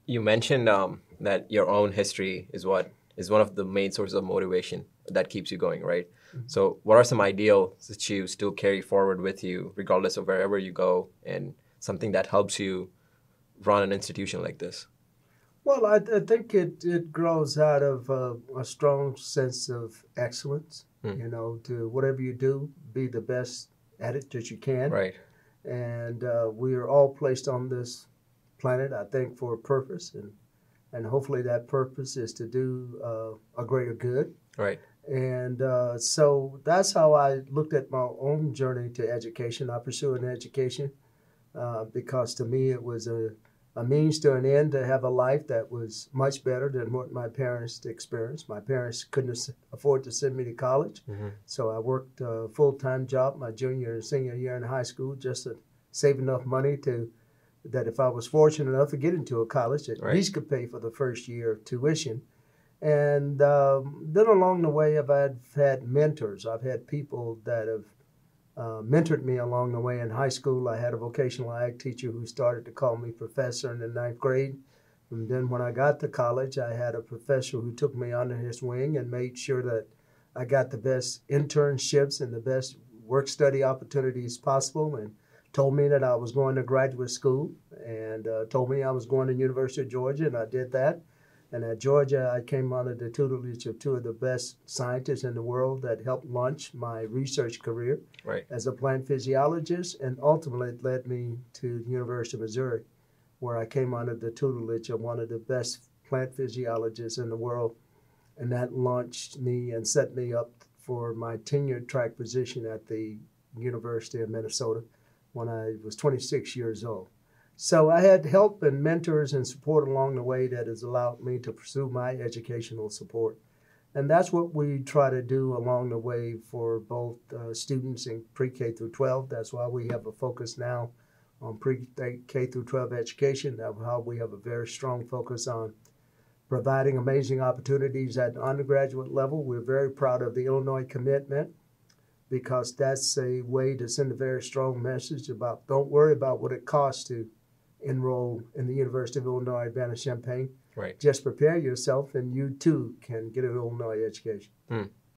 You mentioned that your own history is what is one of the main sources of motivation that keeps you going, right? Mhm. So, what are some ideals that you still carry forward with you, regardless of wherever you go, and something that helps you run an institution like this? Well, I think it grows out of a strong sense of excellence. Hmm. To whatever you do, be the best at it that you can. Right, And we are all placed on this planet, I think, for a purpose, and hopefully that purpose is to do a greater good. right, And so that's how I looked at my own journey to education. I pursued an education because to me it was a means to an end to have a life that was much better than what my parents experienced. My parents couldn't afford to send me to college, hmm, so I worked a full-time job my junior and senior year in high school just to save enough money to that if I was fortunate enough to get into a college, at right, least could pay for the first year of tuition. And then along the way, I've had mentors. I've had people that have mentored me along the way. In high school, I had a vocational ag teacher who started to call me professor in the ninth grade. And then when I got to college, I had a professor who took me under his wing and made sure that I got the best internships and the best work study opportunities possible, and told me that I was going to graduate school, and told me I was going to University of Georgia, and I did that. And at Georgia, I came under the tutelage of two of the best scientists in the world that helped launch my research career right. as a plant physiologist, and ultimately it led me to the University of Missouri, where I came under the tutelage of one of the best plant physiologists in the world. And that launched me and set me up for my tenure track position at the University of Minnesota when I was 26 years old. So I had help and mentors and support along the way that has allowed me to pursue my educational support. And that's what we try to do along the way for both students in pre-K through 12. That's why we have a focus now on pre-K through 12 education. That's how we have a very strong focus on providing amazing opportunities at the undergraduate level. We're very proud of the Illinois commitment because that's a way to send a very strong message about don't worry about what it costs to enroll in the University of Illinois Urbana-Champaign. Right. Just prepare yourself and you too can get an Illinois education. Hmm.